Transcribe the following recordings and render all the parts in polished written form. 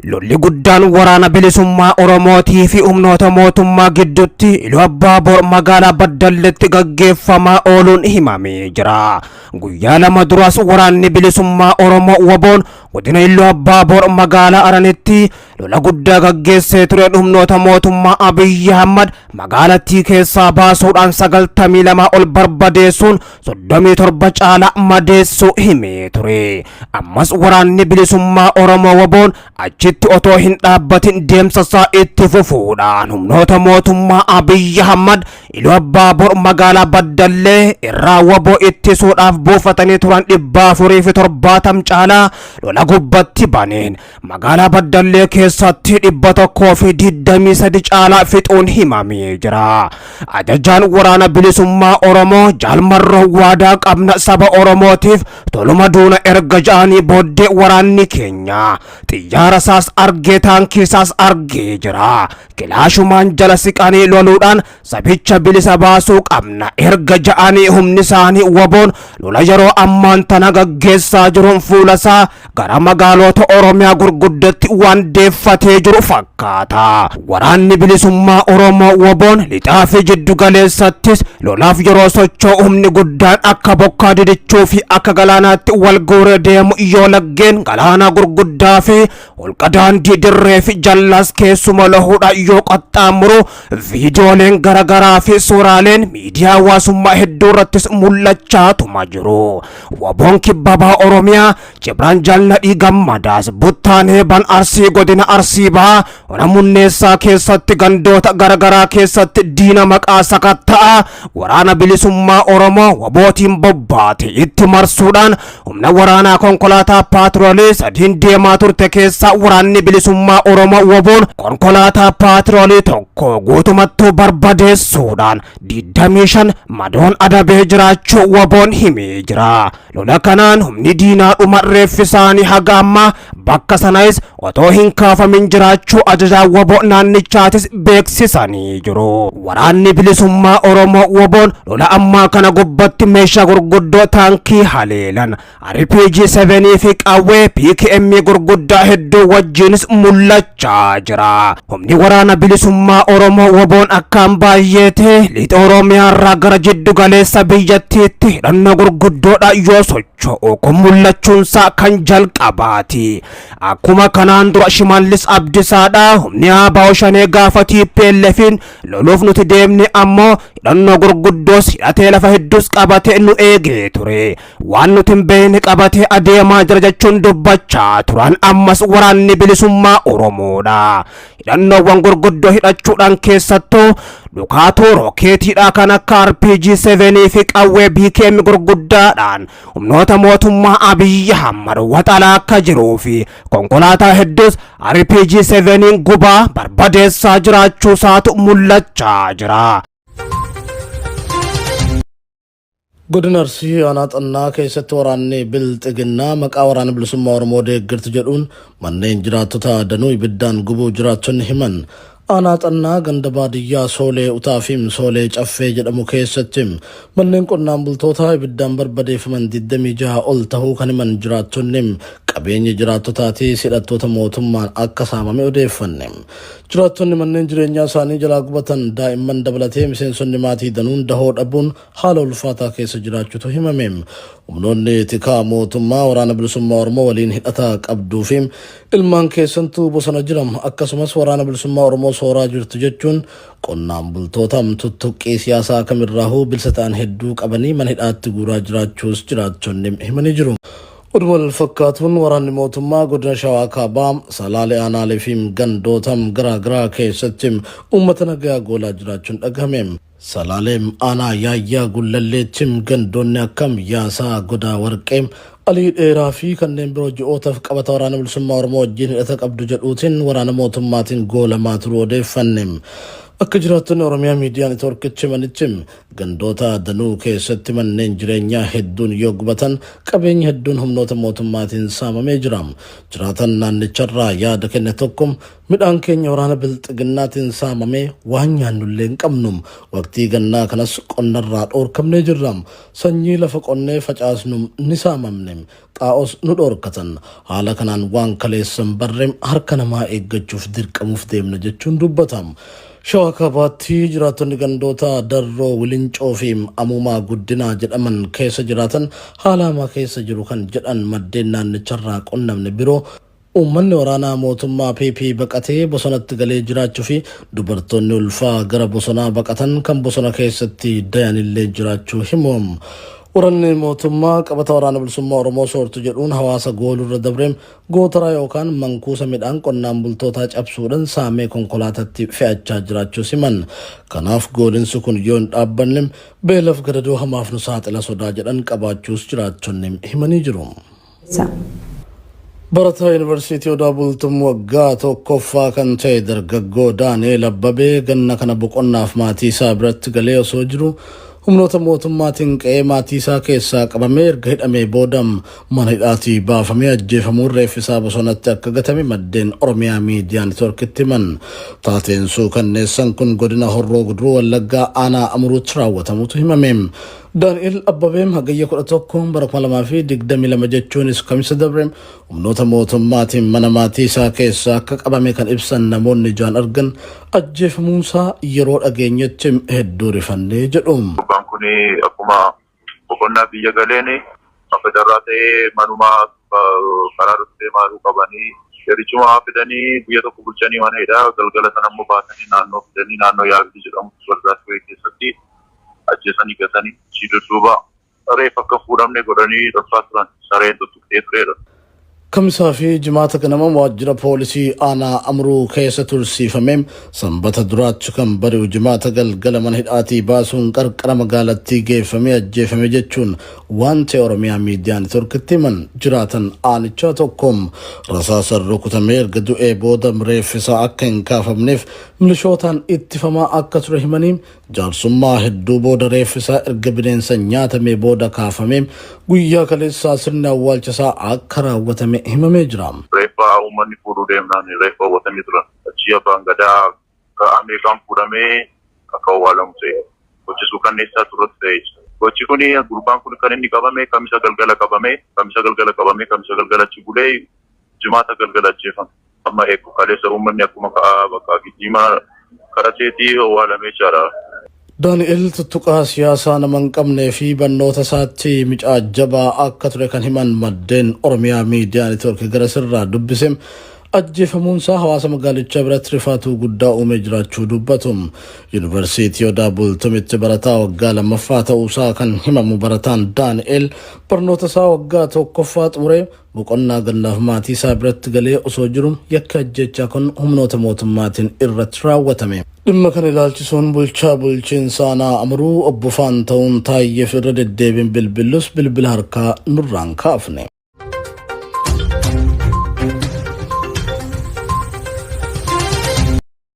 lolli guddaan waraana bilisummaa Oromootii fi humnoota mootummaa gidduutti Iluu Abbaaboor magaalaa Baddalleetti gaggeeffamaa ooluun himamee jira. Guyyaa lama duras waraanni bilisummaa Oromoo WBO'n godina Iluu Abbaaboor magaalaa Aranitti lola guddaa gaggeessee ture. Humnoota mootummaa Abiyyi Ahmad magaalattii keessaa baasuudhaan 92 ol barbadeessuun 37 caalaa madeessuu himee ture. Ammas waraanni bilisummaa Oromoo WBO'n achitti otoo hin dhaabbatin deemsa isaa itti fufuudhaan humnoota mootummaa Abiyyi Ahmad Iluu Abbaaboor magaalaa Baddallee irraa WBO ittisuudhaaf buufatanii turan 470 caalaa lola gubbatti baneen magaalaa Baddallee keessatti 123 caalaa fixuun himamee jira. Ajajaan waraana bilisummaa Oromoo Jaalmarroo waadaa qabna saba Oromootiif toluma duuna erga ja'anii booddee waraanni keenya xiyyaara isaas argee taankii isaas argee jira. Kilaashumaan jala siqanii loluudhaan sabicha bilisa baasuu qabna erga ja'anii humni isaanii WBO'n lola yeroo ammaan tana gaggeessaa jiruun fuula isaa gara magaalota Oromiyaa gurguddatti waan deeffatee jiru fakkaata. Waraanni bilisummaa Oromoo WBO'n lixaa fi jiddu galeessattis lolaaf yeroo socho'u humni guddaan akka bokkaa didichuu fi akka galaanaatti wal guuree deemu yoo laggeen galaana gurguddaa fi holqa daandii dirree fi jallas keessuma lohuudhaan yoo qaxxaamuru viidiyooleen garagaraa fi suuraaleen miidiyaa hawaasummaa hedduu irrattis mul'achaatuma jiru. WBO'n kibba baha Oromiyaa Jibraan Jaalladhii Gammadaas Buttaanee ban Arsii godina Arsii bahaa ona Munneessaa keessatti gandoota garagaraa keessatti diina maqaa sakatta'aa waraana bilisummaa Oromoo WBO'tiin bobbaate itti marsuudhaan humna waraanaa konkolaataa paatroolii sadiin deemaa turte keessaa waraanni bilisummaa Oromoo WBO'n konkolaataa paatroolii tokko guutumattuu barbadeessuudhaan 25 madoon adabee jiraachuu WBO'n himee jira. Lola kanaan humni diinaa dhuma reeffi isaanii haga ammaa bakka sanayis otoo hin kaafamin jiraachuu ajajaa WBO naannichaatis beeksisanii jiru. Waraanni bilisummaa Oromoo WBO'n lola ammaa kana gubbatti meeshaa gurguddoo taankii haleelan RPG-7 fi qawwee PKM gurguddaa hedduu wajjinis mul'achaa jira. Humni waraana bilisummaa Oromoo WBO'n akkaan baay'eete lixa Oromiyaarraa gara jiddu galeessa biyyattiitti hidhannoo gurguddoodha yoo socho'u kun mul'achuunsaa kan jalqabaati. Akkuma kanaan dura Shimallis Abdiisaadha humni ABO Shanee gaafa TPLF'n loluuf nuti deemne ammoo hidhannoo gurguddoos hidhatee lafa hedduus qabatee nu eegee ture. Waan nuti hin beekne qabatee adeemaa jira jechuun dubbachaa turan. Ammas waraanni bilisummaa Oromoodha hidhannoowwan gurguddoo hidhachuudhaan keessattuu dhukaatuu rookeetiidha kan akka RPG-7 fi qawwee PKM gurguddaadhaan humnoota mootummaa Abiyyi Ahmad waxalaa akka jiruu fi konkolaataa hedduus RPG-7 gubaa barbadeessaa jiraachuu isaatu mul'achaa jira. Godina Arsii Aanaa keessatti waraanni bilxiginnaa maqaa waraana bilisummaa Oromoo deeggartu jedhuun manneen jiraattota danuu ibiddaan gubuu jiraattonni himan. Aanaa ganda baadiyyaa Soolee Utaafiim Soolee Caffee jedhamu keessatti manneen qonnaan bultootaa ibiddaan barbadeeffaman 26 ol tahuu kan himan jiraattonni qabeenya jiraattotaatii hidhattoota mootummaan akka saamame odeeffanne. Jiraattonni manneen jireenyaa isaanii jalaa gubatan daa'imman dabalatee miseensonni maatii danuun dahoo dhabuun haala ulfaataa keessa jiraachuutu himame. Humnoonni tikaa mootummaa waraana bilisummaa Oromoo waliin hidhata qabduu fi ilmaan keessantuu bosona jiram akkasumas waraana bilisummaa Oromoo sooraa jirtu jechuun qonnaan bultoota tuttuqqii siyaasaa kamirraahuu bilisa ta'an hedduu qabanii mana hidhaatti guuraa jiraachuus jiraattonni himanii jiru. Udmal fakkaatuun waraanni mootummaa godina Shawaa Kaabaa Salaalee Aanaalee fi gandootam garaa keessatti uummata nagaa goolaa jiraachuun dhagahame. Salaaleem Aanaa Yaayyaa Gullalleettim gandoonni akkam Yaasaa Godaa Warqee Alii Dheeraa fi kanneen biroo ji'ootaaf qabata waraana bilisummaa Oromoo wajjin hidhata qabdu jedhuutiin waraana mootummaatiin goolamaa turuu odeeffanne. Akka jiraattonni Oromiyaa miidiyaa neetwoorkichi manichim gandoota danuu keessatti manneen jireenyaa hedduun yoo gubatan qabeenya hedduun humnoota mootummaatiin saamamee jira. Jiraatan naannicharraa yaada kenne tokko midhaan keenya waraana bilxiginnaatiin saamamee waan nyaannullee hin qabnu. Waqtii gannaa kanas qonnarraa dhoorkamnee jirra. Sanyii lafa qonnee facaasnu ni saamamne. Xaa'os nu dhoorkatan. Haala kanaan waan kaleessan barreem harka namaa eeggachuuf dirqamuuf deemna jechuun dubbatam. Shawaa Kaabaatti jiraattonni gandoota Darroo Wilincoo fi Amuumaa Guddinaa jedhaman keessa jiraatan haala hamaa keessa jiru kan jedhan maddeen naannicharraa qunnamne biroo uummanni waraanaa mootummaa PP baqatee bosonatti galee jiraachuu fi dubartoonni ulfaa gara bosonaa baqatan kan bosona keessatti dayanillee jiraachuu himuum. Waraanni mootummaa qabata waraana bilisummaa Oromoo soortu jedhuun hawaasa goolurra dabreem gootaraa yookaan mankuusa midhaan qonnaan bultootaa cabsuudhaan saamee konkolaatatti fe'achaa jiraachuu himan. Kanaaf goolinsi kun yoo hin dhaabbanne beelaaf gadadoo hamaaf nu saaxila sodaa jedhan qabaachuus jiraachonni himanii jiru. Barataa Yuunivarsiitii Odaa Bultuum waggaa tokkoffaa kan ta'e dargaggoo Daani'eel Abbabee ganna kana boqonnaaf maatii isaa biratti galee osoo jiru humnoota mootummaatiin qe'ee maatii isaa keessaa qabamee erga hidhamee boodam mana hidhaatii baafamee ajjeefamuun reeffisaa bosonatti akka gatame maddeen Oromiyaa miidiyaa neetwoorkitti himan. Taateen suukanneessan kun godina Horroo Guduruu Wallaggaa aanaa Amuruutti raawwatamutu himame. Daani'eel Abbabeem hagayya 11 bara 2022 jechuunis kamisa dabre humnoota mootummaatiin mana maatii isaa keessaa akka qabame kan ibsan namoonni ijaan argan ajjeefamuunsaa yeroo dhageenyetti hedduu rifannee jedhu. Gurbaan kun akkuma boqonnaa biyya galeeni akka darraa ta'ee manumaa karaa dhuftee maaluu qabanii yerichuma fidanii guyya tokko bulchanii mana hidhaa galgala sana ammoo baasanii naannoo fidanii naannoo yaabdii jedhamu walbiraatti keessatti ajjeesanii gatanii duuba reef akka fuudhamne godhanii dhofaa turan sareen tuttuqee tureera. Kamisaa fi jimaata ganama waajjira poolisii aanaa Amruu keessa tursiifamee sanbata duraatti kan bari'u jimaata galgala mana hidhaatii baasuun qarqara magaalattii geeffamee ajjeefame jechuun waan ta'e Oromiyaa miidiyaa neetwoorkitti himan jiraatan aanichaa tokkoom rasaasan rukutamee erga du'ee booda reeffisaa akka hin kaafamneef milishootaan ittifamaa akka ture himanii jaarsummaa hedduu booda reeffisaa erga bineensa nyaatamee booda kaafamee guyyaa kaleessaa sirni awwaalchasaa akka raawwatame himamee jira. Reeffa uummanni fuudhuu deemnaan reeffa hawwatanii turan. Achii abbaan gadaa ka'amee kan fuudhamee akka awwaalamu ta'e hojjisuu kanneessaa turratti ta'e. Gochi kun gurbaan kun kan inni qabame kamisa galgala achi bulee jimaata galgala ajjeefame. Amma eegu kaleessa uummanni akkuma bakka gijjiimaa karateetii awwaalamee jira. Daani'eel tuttuqaa siyaasaa nama hin qabnee fi barnoota isaatti micaa jabaa akka ture kan himan maddeen Oromiyaa miidiyaa neetwoorkii gara sirraa dubbise ajjeefamuunsaa hawaasa magaalichaa biratti rifaatuu guddaa uumee jiraachuu dubbatu. Yuunivarsiitii Odaa Bultuumitti barataa waggaa lammaffaa ta'uusaa kan himamu barataan Daani'eel barnoota isaa waggaa tokkoffaa xumuree boqonnaa gannaaf maatii isaa biratti galee osoo jiru yakka ajjechaa kun humnoota mootummaatiin irratti raawwatame. Dhimma kan ilaalchisuun bulchaa bulchiinsa aanaa Amruu obbo Faanta'uun Taayyeef irra deddeebiin bilbilus bilbila harkaa nurraan kaafne.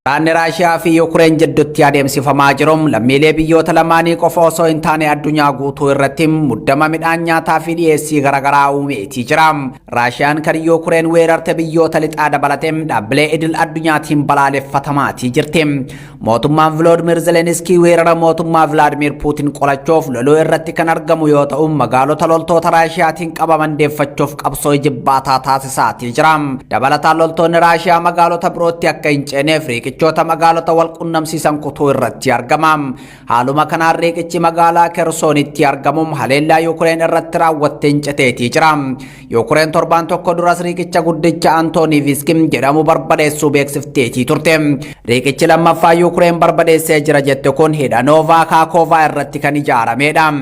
Waraanni Raashiyaa fi Yuukireen jidduutti adeemsifamaa jiru lammiilee biyyoota lamaanii qofa osoo hin taane addunyaa guutuu irratti muddama midhaan nyaataa fi dhiyeessii garaagaraa uumeetii jira. Raashiyaan kan Yuukireen weerarte biyyoota lixaa dabalatee dhaabbilee idil addunyaatiin balaaleffatamaatii jirti. Mootummaan Volodimir Zeleniskii weerara mootummaa Vladimir Puutin qolachuuf loluu irratti kan argamu yoo ta'u magaalota loltoota Raashiyaatiin qabaman deeffachuuf qabsoo jibbaataa taasisaatii jira. Dabalataan loltoonni Raashiyaa magaalota birootti akka hin ceeneef riiqichoota magaalota wal qunnamsiisan kutuu irratti argama. Haaluma kanaan riiqichi magaalaa Kersoonitti argamuun haleellaa Yuukireen irratti raawwattee cinceetii jira. Yuukireen torbaan tokko duras riiqicha guddicha Antooniivskim jedhamu barbadeessuu beeksifteetii turte. Riiqichi lammaffaa Yuukireen barbadeessee jira jette kun hidha Noovaa Kaakoovaa irratti kan ijaaramedha.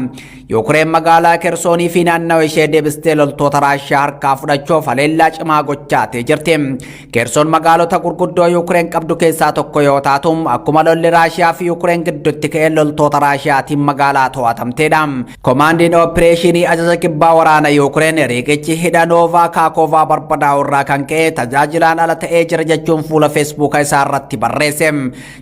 Yuukireen magaalaa Kersoonii fi naannawaa ishee deebistee loltoota Raashiyaa harkaa fudhachuuf haleellaa cimaa gochaatee jirti. Kersoon magaalota gurguddoo Yuukireen qabdu keessaa tokko yoo taatu akkuma lolli Raashiyaa fi Yuukireen gidduutti ka'ee loltoota Raashiyaatiin magaalaa to'atamteedha. Komaandiin Opereeshinii ajaja kibbaa waraana Yuukireen riqichi hidha Noovaa Kaakoovaa barbadaa'u irraa kan ka'e tajaajilaan ala ta'ee jira jechuun fuula feesbuuka isaa irratti barreesse.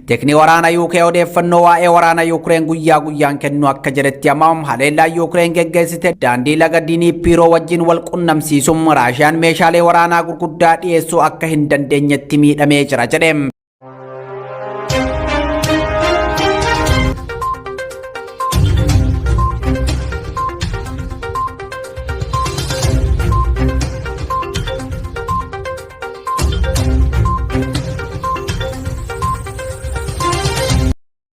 Tekni waraana UK odeeffannoo waa'ee waraana Yuukireen guyyaa guyyaan kennu akka jedhetti ammoo haleellaa Yuukireen geggeessite daandii laga Dniipiroo wajjin wal qunnamsiisuun Raashiyaan meeshaalee waraanaa gurguddaa dhiyeessuu akka hin dandeenyetti miidhamee jira jedhe.